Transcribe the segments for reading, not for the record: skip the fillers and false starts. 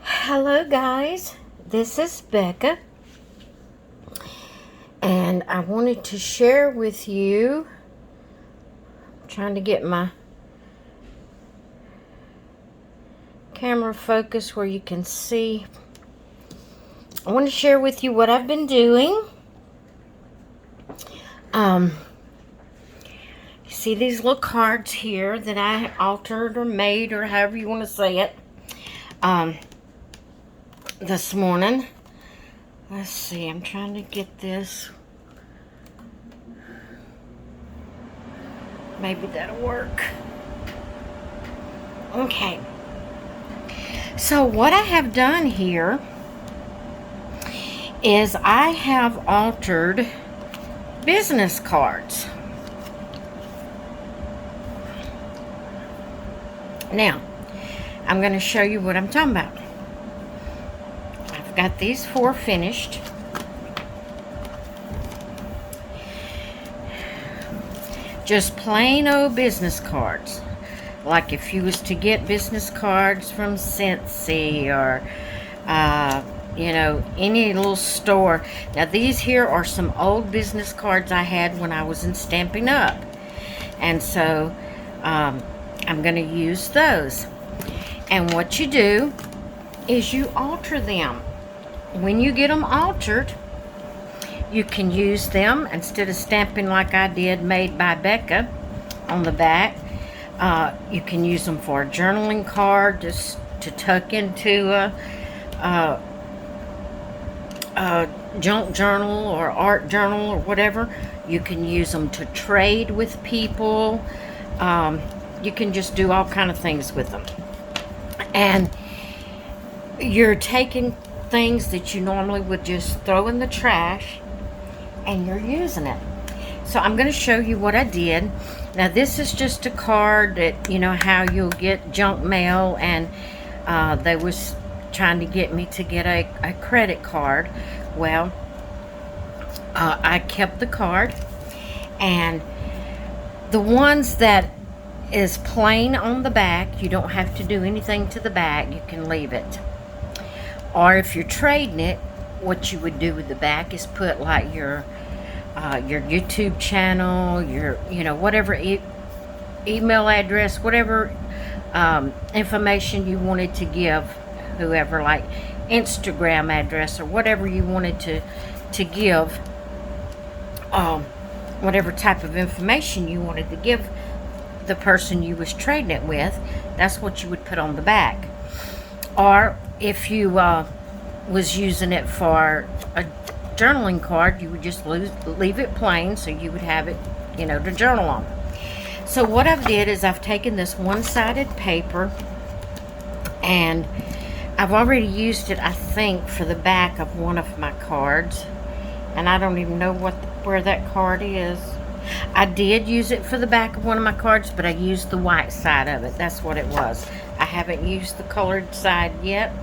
Hello, guys. This is Becca, and I wanted to share with you. I'm trying to get my camera focused where you can see. I want to share with you what I've been doing. You see these little cards here that I altered or made, or however you want to say it. This morning. Let's see, I'm trying to get this. Maybe that'll work. Okay. So what I have done here is I have altered business cards. Now, I'm going to show you what I'm talking about. I've got these 4 finished. Just plain old business cards. Like if you was to get business cards from Scentsy or, any little store. Now these here are some old business cards I had when I was in Stampin' Up. And so, I'm going to use those. And what you do is you alter them. When you get them altered, you can use them instead of stamping like I did, made by Becca, on the back. You can use them for a journaling card, just to tuck into a junk journal or art journal or whatever. You can use them to trade with people. You can just do all kind of things with them. And you're taking things that you normally would just throw in the trash, and you're using it. So I'm going to show you what I did. Now this is just a card that, you know how you'll get junk mail, and they was trying to get me to get a credit card. Well, I kept the card, and the ones that is plain on the back, you don't have to do anything to the back. You can leave it. Or if you're trading it, what you would do with the back is put like your YouTube channel, your whatever email address, whatever information you wanted to give whoever, like Instagram address or whatever you wanted to give, whatever type of information you wanted to give the person you was trading it with, that's what you would put on the back. Or if you was using it for a journaling card, you would just leave it plain, so you would have it, to journal on. So what I've did is I've taken this one-sided paper, and I've already used it, I think, for the back of one of my cards, and I don't even know where that card is. I did use it for the back of one of my cards, but I used the white side of it. That's what it was. I haven't used the colored side yet.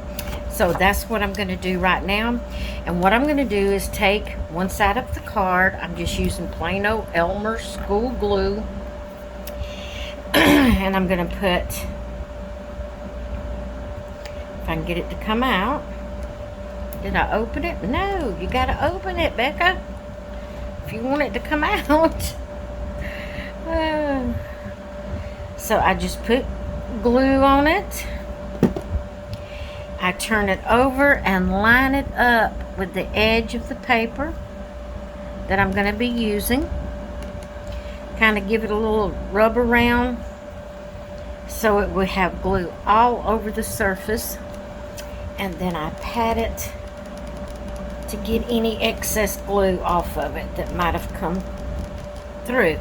So that's what I'm going to do right now. And what I'm going to do is take one side of the card. I'm just using plain old Elmer School Glue. And I'm going to put, if I can get it to come out. Did I open it? No, you got to open it, Becca, if you want it to come out. So I just put glue on it. I turn it over and line it up with the edge of the paper that I'm going to be using. Kind of give it a little rub around so it will have glue all over the surface. And then I pat it to get any excess glue off of it that might have come through.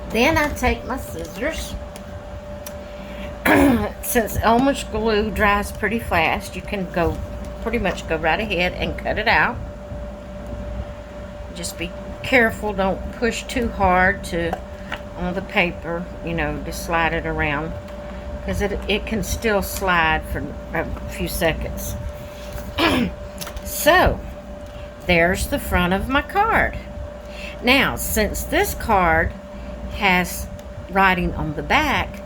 Then I take my scissors. Since Elmer's glue dries pretty fast, you can pretty much go right ahead and cut it out. Just be careful, don't push too hard on the paper, to slide it around, because it can still slide for a few seconds. So there's the front of my card. Now, since this card has writing on the back,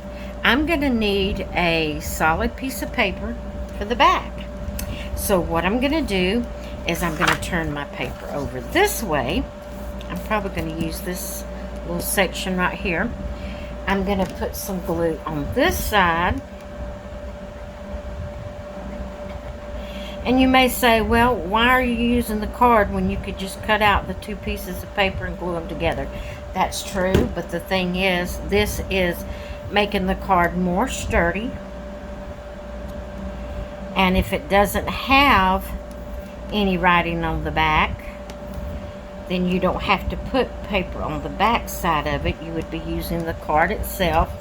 I'm going to need a solid piece of paper for the back. So what I'm going to do is I'm going to turn my paper over this way. I'm probably going to use this little section right here. I'm going to put some glue on this side. And you may say, well, why are you using the card when you could just cut out the two pieces of paper and glue them together? That's true, but the thing is, this is making the card more sturdy. And if it doesn't have any writing on the back, then you don't have to put paper on the back side of it. You would be using the card itself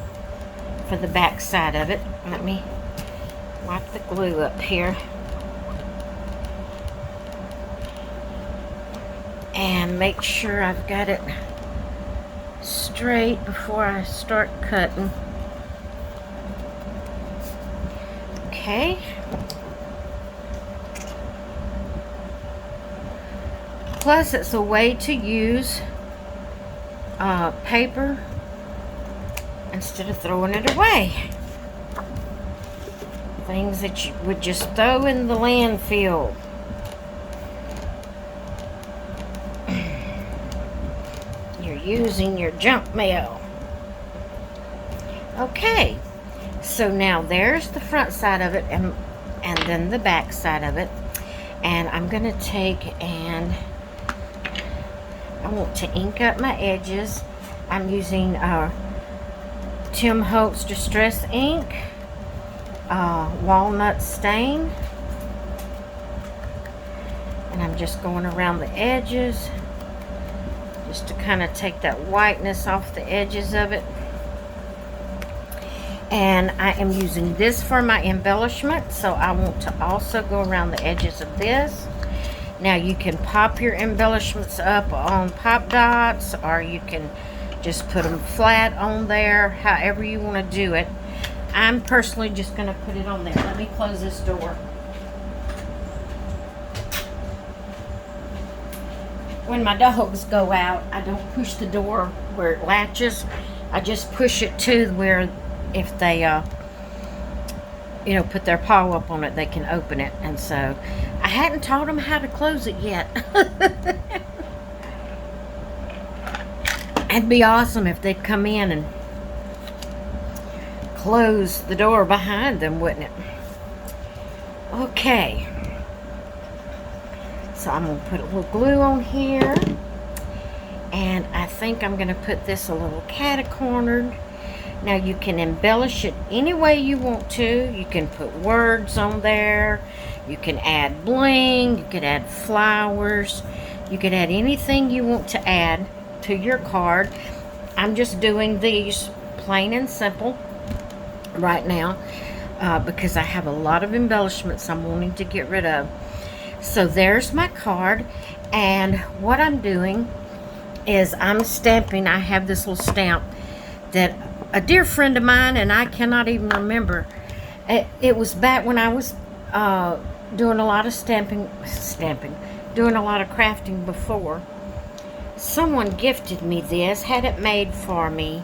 for the back side of it. Let me wipe the glue up here. And make sure I've got it straight before I start cutting. Okay. Plus, it's a way to use paper instead of throwing it away. Things that you would just throw in the landfill. You're using your junk mail. Okay. So now there's the front side of it and then the back side of it. And I'm going to take and I want to ink up my edges. I'm using Tim Holtz Distress Ink, Walnut Stain. And I'm just going around the edges just to kind of take that whiteness off the edges of it. And I am using this for my embellishment, so I want to also go around the edges of this. Now you can pop your embellishments up on pop dots, or you can just put them flat on there, however you want to do it. I'm personally just going to put it on there. Let me close this door. When my dogs go out, I don't push the door where it latches. I just push it to where if they, put their paw up on it, they can open it. And so, I hadn't taught them how to close it yet. It'd be awesome if they'd come in and close the door behind them, wouldn't it? Okay. So I'm going to put a little glue on here. And I think I'm going to put this a little cat-cornered. Now you can embellish it any way you want to. You can put words on there. You can add bling. You could add flowers. You could add anything you want to add to your card. I'm just doing these plain and simple right now because I have a lot of embellishments I'm wanting to get rid of. So there's my card, and what I'm doing is I'm stamping. I have this little stamp that a dear friend of mine, and I cannot even remember. It was back when I was doing a lot of doing a lot of crafting before. Someone gifted me this, had it made for me.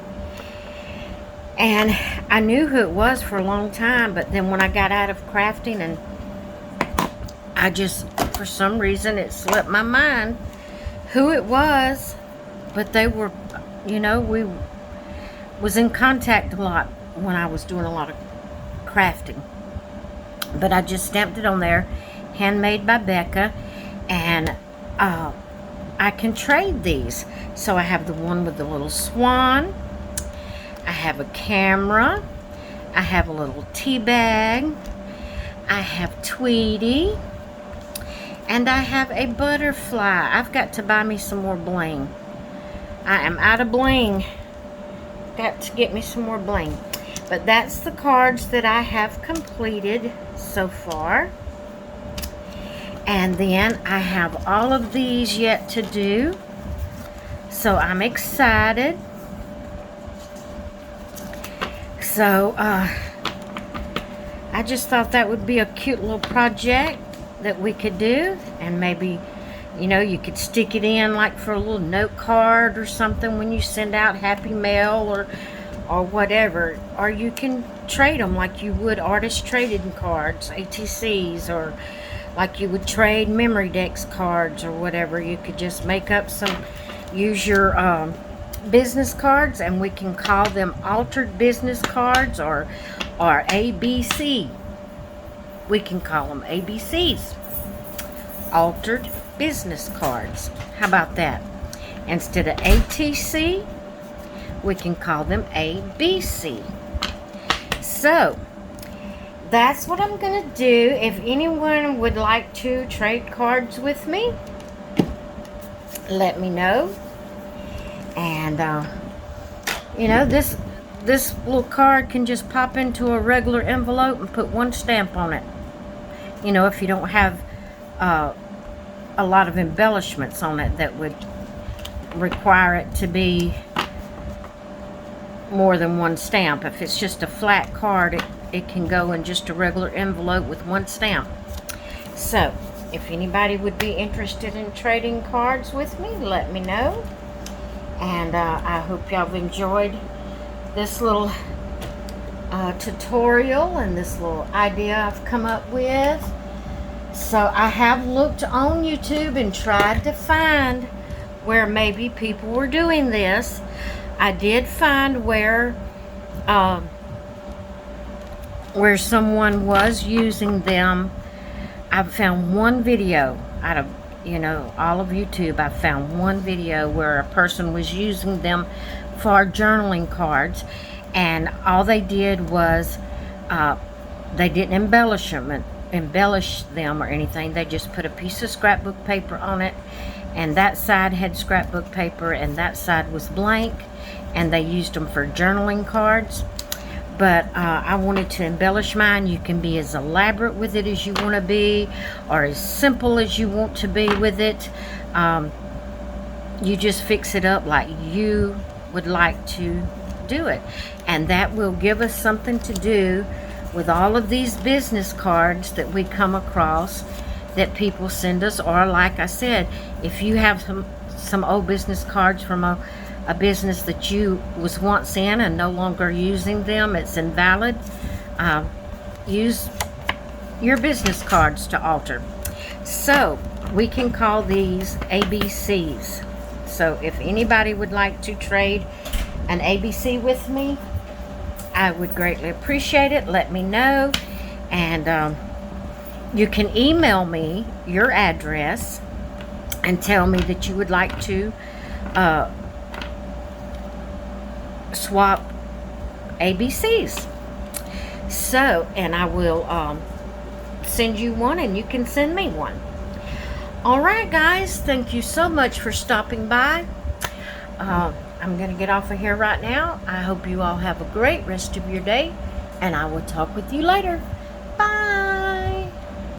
And I knew who it was for a long time, but then when I got out of crafting, and I just, for some reason, it slipped my mind who it was. But they were, we was in contact a lot when I was doing a lot of crafting. But I just stamped it on there, handmade by Becca, and I can trade these. So I have the one with the little swan, I have a camera, I have a little tea bag, I have Tweety, and I have a butterfly. I've got to buy me some more bling. I am out of bling. Got to get me some more bling. But that's the cards that I have completed so far. And then I have all of these yet to do. So I'm excited. So I just thought that would be a cute little project that we could do. And maybe, you could stick it in like for a little note card or something when you send out Happy Mail or whatever, or you can trade them like you would artist trading cards, ATCs, or like you would trade memory decks cards or whatever. You could just make up some, use your business cards, and we can call them altered business cards, or ABC. We can call them ABCs, altered business cards. How about that? Instead of ATC, we can call them ABC. So that's what I'm gonna do. If anyone would like to trade cards with me, let me know. And you know, this little card can just pop into a regular envelope and put one stamp on it. You know, if you don't have a lot of embellishments on it that would require it to be more than one stamp. If it's just a flat card, it can go in just a regular envelope with one stamp. So if anybody would be interested in trading cards with me, let me know. And I hope y'all have enjoyed this little tutorial and this little idea I've come up with. So I have looked on YouTube and tried to find where maybe people were doing this. I did find where someone was using them. I found one video out of, you know, all of YouTube. I found one video where a person was using them for journaling cards, and all they did was they didn't embellish them or anything. They just put a piece of scrapbook paper on it, and that side had scrapbook paper and that side was blank, and they used them for journaling cards. But I wanted to embellish mine. You can be as elaborate with it as you want to be, or as simple as you want to be with it. You just fix it up like you would like to do it, and that will give us something to do with all of these business cards that we come across that people send us. Or like I said, if you have some old business cards from a business that you was once in and no longer using them, it's invalid, use your business cards to alter. So we can call these ABCs. So if anybody would like to trade an ABC with me, I would greatly appreciate it. Let me know. And you can email me your address and tell me that you would like to swap ABCs. So, and I will send you one, and you can send me one. Alright guys, thank you so much for stopping by. I'm going to get off of here right now. I hope you all have a great rest of your day, and I will talk with you later.